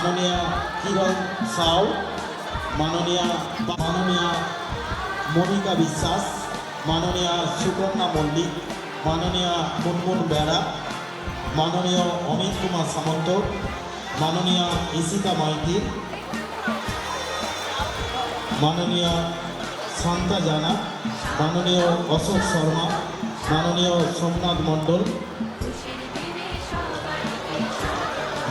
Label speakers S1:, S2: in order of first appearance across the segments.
S1: মাননীয়া কিরণ সাউ, মাননীয়া মনিকা বিশ্বাস, মাননীয়া সুকন্যা মল্লিক, মাননীয়া মুনমুন বেড়া, মাননীয় অমিত কুমার সামন্ত, মাননীয়া ইশিকা মাইতি, মাননীয় শান্তা জানা, মাননীয় অশোক শর্মা, মাননীয় সোমনাথ মণ্ডল,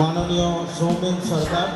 S1: মাননীয় সৌমেন সরকার,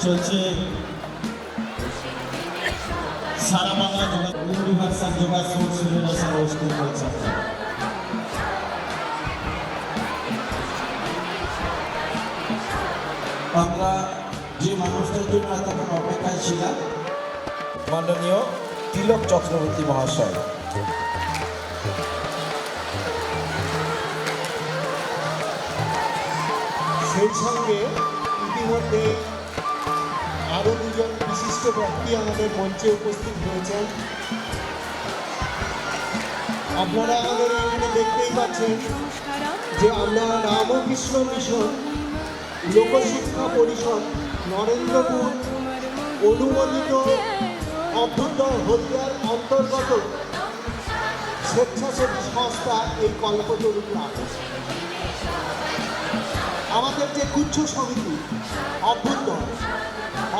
S1: চলছে সারা বাংলা ইউনিভার্সাল যোগা ফেডারেশন অনুষ্ঠান করছে। আমরা যে মানুষটার জন্য এতক্ষণ অপেক্ষায় ছিলাম, মাননীয় তিলক চক্রবর্তী মহাশয়, সেই সঙ্গে ইতিমধ্যে আরো দুজন বিশিষ্ট ব্যক্তি আমাদের মঞ্চে উপস্থিত হয়েছেন। আপনারা আমাদের এখানে দেখতেই পাচ্ছেন যে আমরা রামকৃষ্ণ মিশন লোকশিক্ষা পরিষদ নরেন্দ্রপুর অনুমোদিত অভ্যুদয় হলদিয়ার অন্তর্গত স্বেচ্ছাসেবী সংস্থা এই কল্পতরু ক্লাব। আমাদের যে গুচ্ছ সমিতি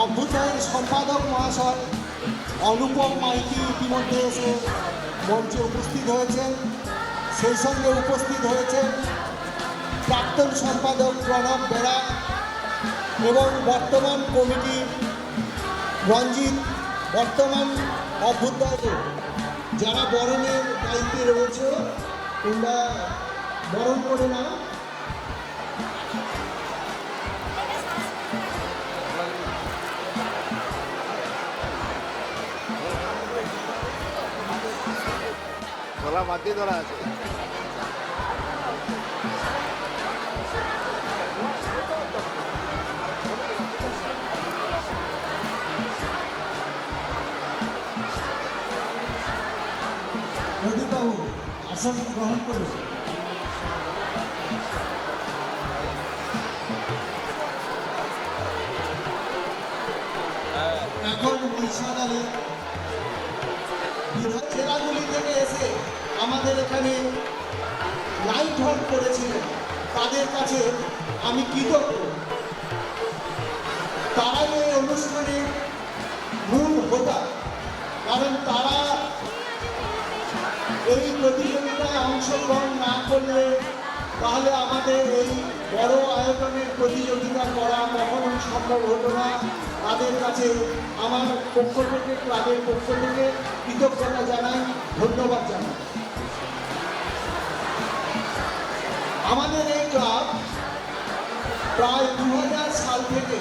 S1: অভ্যুদয়ের সম্পাদক মহাশয় অনুপম মাইতি ইতিমধ্যে এসে মঞ্চে উপস্থিত হয়েছেন। সেই সঙ্গে উপস্থিত হয়েছেন প্রাক্তন সম্পাদক প্রণব বেড়া এবং বর্তমান কমিটি রঞ্জিত। বর্তমান অভ্যুদয়ে যারা বরণের দায়িত্বে রয়েছে তোমরা বরণ করে নাও।
S2: গলা মাটি ধরা আছে।
S1: প্রদীপবাবু আসন গ্রহণ করুন। এখন মহিষাদলে জেলাগুলি থেকে এসে আমাদের এখানে লাইট হট করেছিলেন, তাদের কাছে আমি কৃতজ্ঞ। তারাই এই অনুষ্ঠানে মূল হোতা, কারণ তারা এই প্রতিযোগিতায় অংশগ্রহণ না করলে তাহলে আমাদের এই বড় আয়োজনের প্রতিযোগিতা করা কখনোই সম্ভব হতো না। তাদের কাছে আমার পক্ষ থেকে, ক্লাবের পক্ষ থেকে কৃতজ্ঞতা জানাই, ধন্যবাদ জানাই। আমাদের এই ক্লাব প্রায় 2000 সাল থেকে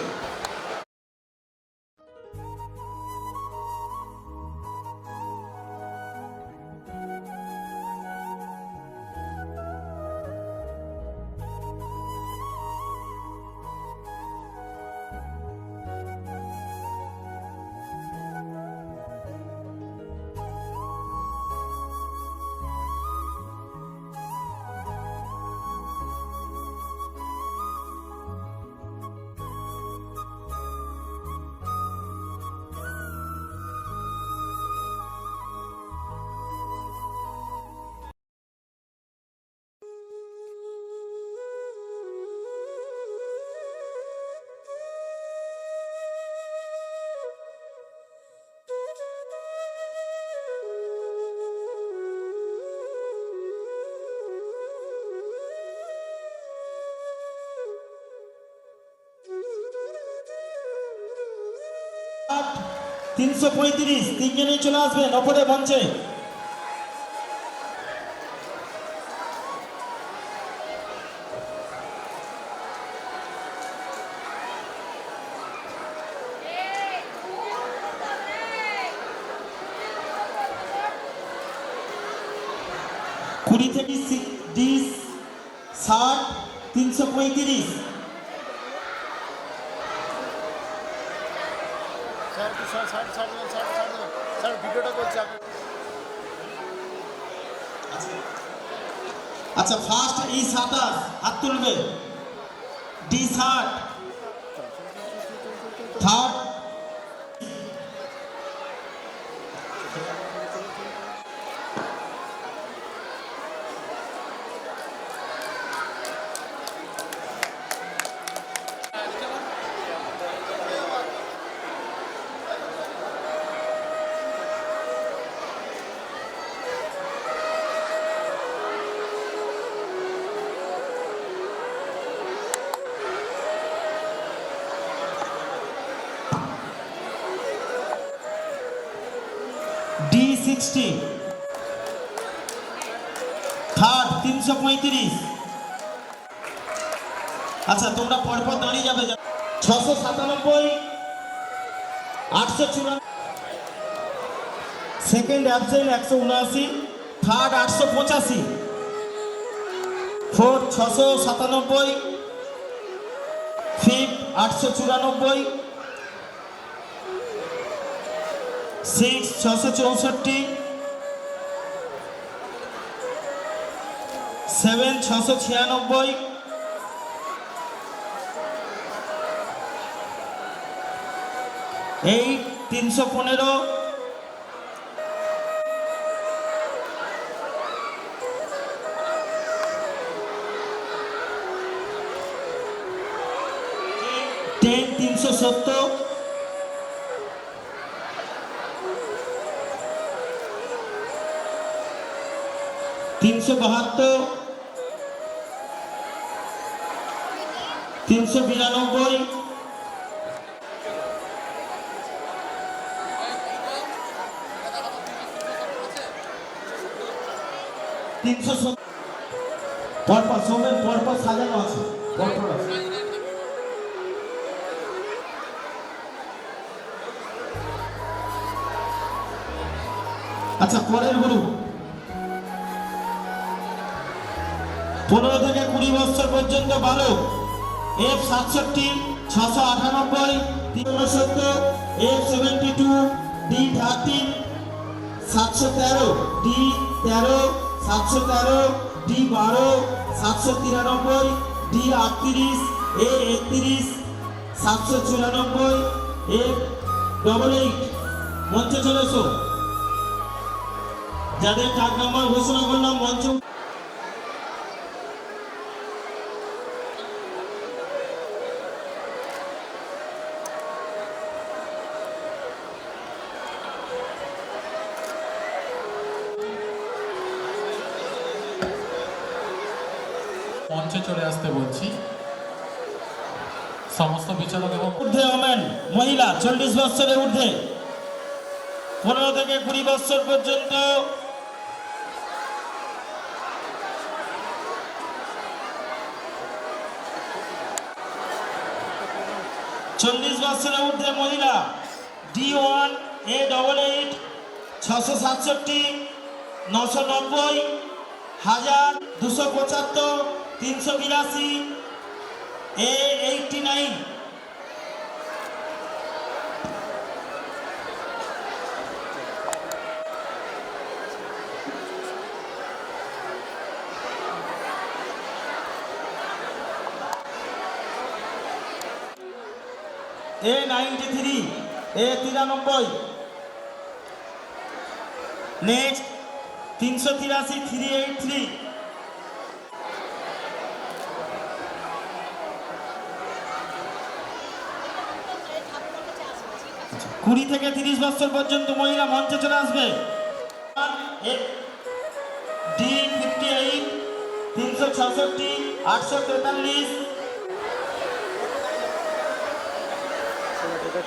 S3: 335 তিনজনেই চলে আসবেন ওপরে মঞ্চে। কুড়ি থেকে ডি 60 335।
S2: স্যার ভিডিওটা করছি আপনি।
S3: আচ্ছা ফার্স্ট ই 27 হাত তুলবে, ডি 60 থার্ড ডি 60 থার্ড 335। আচ্ছা তোমরা পরপর দাঁড়িয়ে যাবে। 697 854, second absent 179, third 885, fourth 697, fifth 894, six 664, seven 696, eight 315, ten 370, 372, 392, 370। পরপর সবের পরপর সাজানো আছে, পরপর আছে। আচ্ছা পরের গ্রুপ 15 থেকে 20 বছর পর্যন্ত বালক, F 67, 698, 369, F 72, D 13, 713, D 13, 713, D 12, 793, D 38, A 31, 794, F 88। মঞ্চে চলে এসো। যাদের ডাক নাম্বার ঘোষণা করলাম মঞ্চ।
S4: মঞ্চে চলে আসতে বলছি সমস্ত বিচারক এবং
S3: ঊর্ধ্বে ওমেন মহিলা 40 বছরের ঊর্ধ্বে, 15 থেকে 20 বছর পর্যন্ত, চল্লিশ বছরের ঊর্ধ্বে মহিলা, D1 A88, 667, 990, 1000, 275, 382, A89। A93, A93, next 383, 383। 20 থেকে 30 বছর পর্যন্ত মহিলা মঞ্চে চলে আসবে। D58, 366, 843।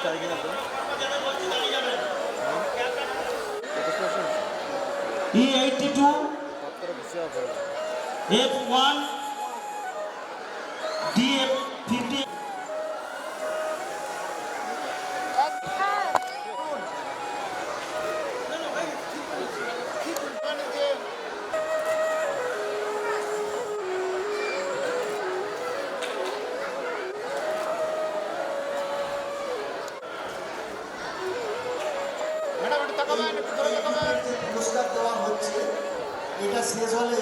S2: চাই কিনা
S3: E82, F1, DF50.
S2: ম্যাডাম একটু তাকাবেন, একটু ধরে তাকাবেন।
S1: যে পুরস্কার দেওয়া হচ্ছে এটা শেষ হলে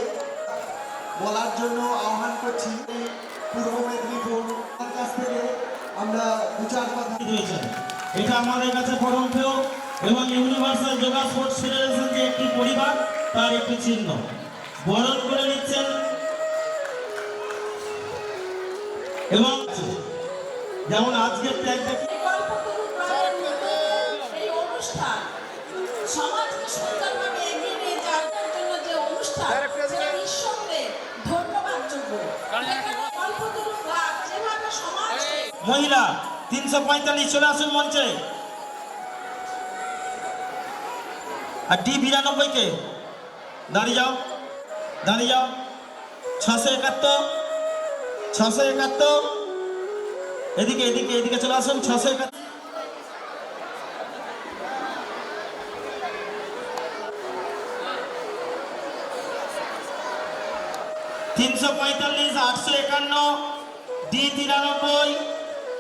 S1: বলার জন্য আহ্বান করছি পূর্ব মেদিনীপুর তার কাছ থেকে আমরা দু চার কথা
S3: দিয়েছেন। এটা আমাদের কাছে পরম প্রিয় এবং ইউনিভার্সাল যোগা স্পোর্টস ফেডারেশন যে একটি পরিবার তার একটি চিহ্ন বরণ করে নিচ্ছেন এবং যেমন আজকের ট্যাগটা
S5: কল্পতরু গ্রহণ এই অনুষ্ঠান সমাজকে সুন্দরভাবে এগিয়ে নিয়ে যাওয়ার জন্য যে অনুষ্ঠান সেটা নিঃসন্দেহে ধন্যবাদযোগ্য। এখানে কল্পতরু ক্লাব যেভাবে সমাজকে
S3: মহিলা 345 চলে আসুন মঞ্চে। আর D92 কে দাঁড়িয়ে যাও, দাঁড়িয়ে যাও। 671, 671, এদিকে এদিকে এদিকে চলে আসুন। 671, D345, 851, D93,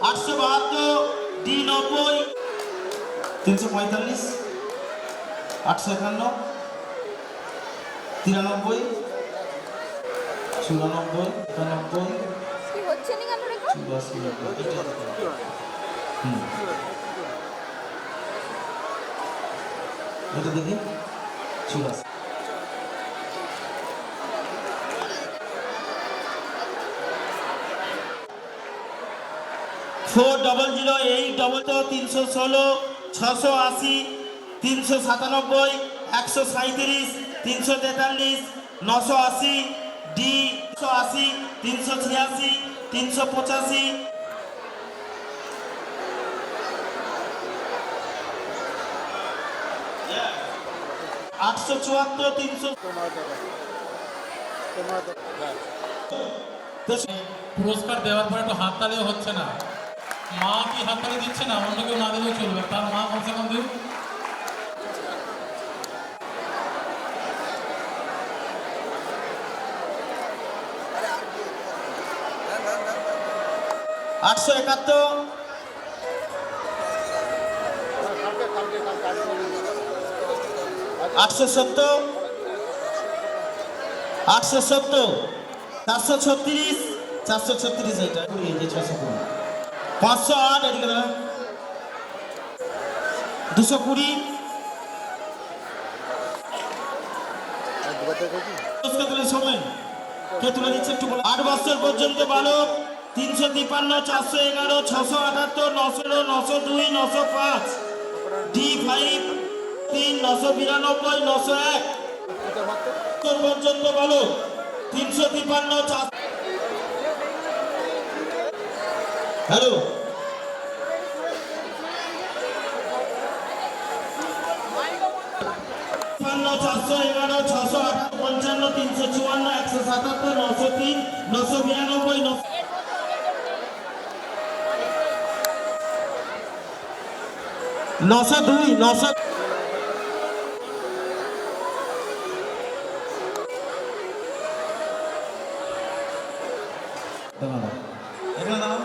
S3: 872, D90, 345, 851, 93, 94, 91,
S6: কি হচ্ছে নি কেন রেকর্ড
S3: 84, এটা দেখি 84। Four double zero 8 double 316, 680, 397, 137, 343, 980, D 180, 386, 385, 874, 300।
S4: পুরস্কার দেওয়ার পরে একটু হাততালিও হচ্ছে না। মা কি হাততালি দিচ্ছে না, অন্য কেউ না দিলেও চলবে, তার মা কমসে কম দিন।
S3: आठशो इकहत्तर, आठशो सत्तर, 870, 436, 436 এটা এই যে 620, 508 এদিকে দাঁড়া, 220। পুরস্কার তুলে সময় কে তুলে দিচ্ছে একটু বলো। 8 বছর পর্যন্ত বালক 353, 411, 678, 900, 902, 905, D5 3, 992, 901 পর্যন্ত বালক 353, 4। হ্যালো, 411, 658, 55, 354, 177, 903, 992, 902, 900। এখানে দাঁড়াও।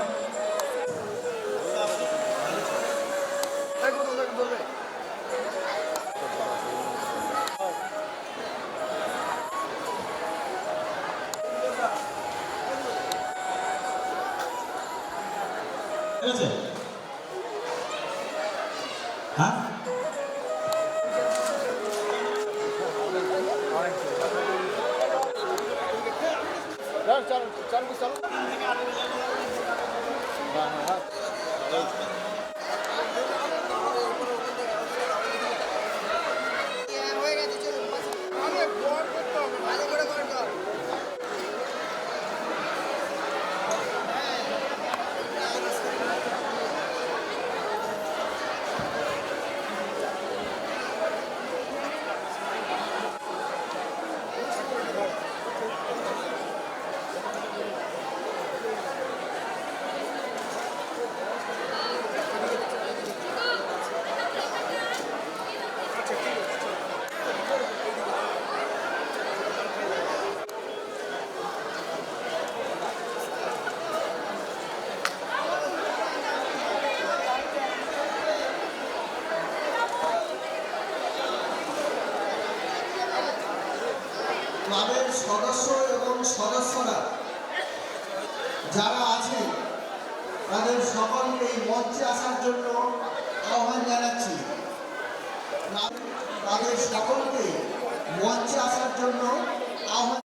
S3: ঠিক আছে? হ্যাঁ,
S2: চালু চালু চালু।
S1: যারা আছেন তাদের সকলকে এই মঞ্চে আসার জন্য আহ্বান জানাচ্ছি। তাদের সকলকে মঞ্চে আসার জন্য আহ্বান